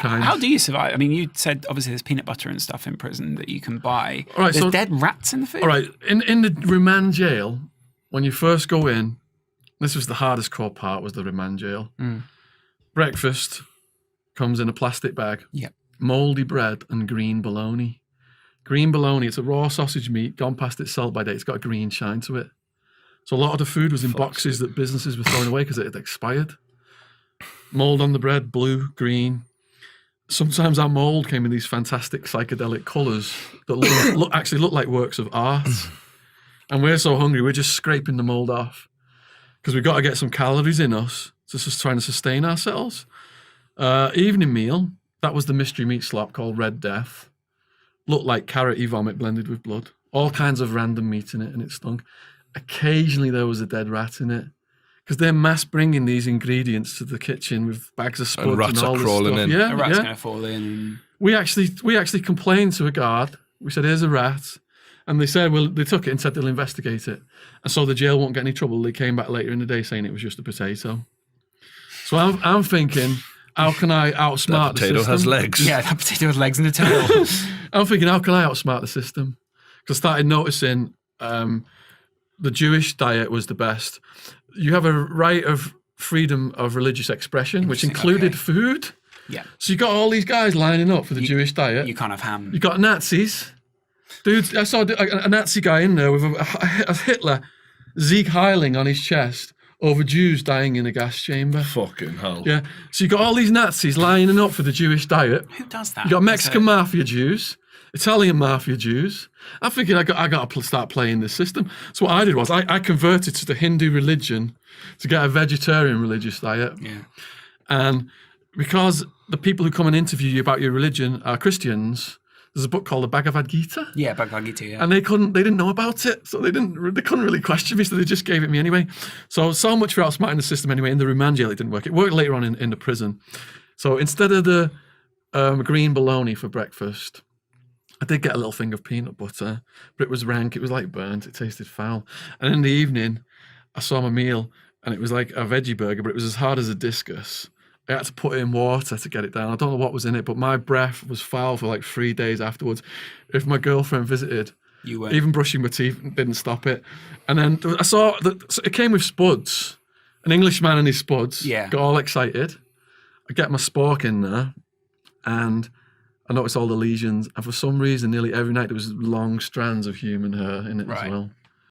kind. How do you survive? I mean, you said obviously there's peanut butter and stuff in prison that you can buy. All right, there's so dead rats in the food. all right, in the remand jail, when you first go in, this was the hardest core part, was the remand jail. Breakfast comes in a plastic bag. Yeah. Mouldy bread and green bologna. Green bologna, it's a raw sausage meat, gone past its sell-by date. It's got a green shine to it. So a lot of the food was in boxes that businesses were throwing away because it had expired. Mould on the bread, blue, green. Sometimes our mould came in these fantastic psychedelic colours that actually look like works of art. And we're so hungry, we're just scraping the mould off because we've got to get some calories in us, just trying to sustain ourselves. Evening meal, that was the mystery meat slop called Red Death. Looked like carroty vomit blended with blood. All kinds of random meat in it, and it stunk. Occasionally there was a dead rat in it. Because they're mass bringing these ingredients to the kitchen with bags of spuds and rats all are this crawling stuff. in. Yeah, A rat's yeah. going to fall in. We actually complained to a guard. We said, "Here's a rat," and they said, "Well, they took it and said they'll investigate it." And so the jail won't get any trouble. They came back later in the day saying it was just a potato. So I'm thinking, how can I outsmart the system? Potato has legs. Yeah, that potato with legs and a tail. I'm thinking, how can I outsmart the system? Because I started noticing the Jewish diet was the best. You have a right of freedom of religious expression, which included food. Yeah. So you got all these guys lining up for the Jewish diet. You can't have ham. You got Nazis. Dude, I saw a Nazi guy in there with a Hitler, Sieg Heiling on his chest over Jews dying in a gas chamber. Fucking hell. Yeah. So you got all these Nazis lining up for the Jewish diet. Who does that? You got Mexican mafia Jews, Italian mafia Jews. I'm thinking I got to start playing this system. So what I did was I converted to the Hindu religion to get a vegetarian religious diet. Yeah. And because the people who come and interview you about your religion are Christians, there's a book called the Bhagavad Gita. Yeah, Bhagavad Gita, yeah. And they didn't know about it, so they couldn't really question me, so they just gave it me anyway. So much for outsmarting the system anyway. In the remand jail, it didn't work. It worked later on in the prison. So instead of the green bologna for breakfast, I did get a little thing of peanut butter, but it was rank. It was like burnt. It tasted foul. And in the evening, I saw my meal, and it was like a veggie burger, but it was as hard as a discus. I had to put it in water to get it down. I don't know what was in it, but my breath was foul for like 3 days afterwards. If my girlfriend visited, even brushing my teeth didn't stop it. And then I saw that it came with spuds. An Englishman and his spuds. Yeah. Got all excited. I get my spork in there, and I noticed all the lesions. And for some reason, nearly every night there was long strands of human hair in it as well.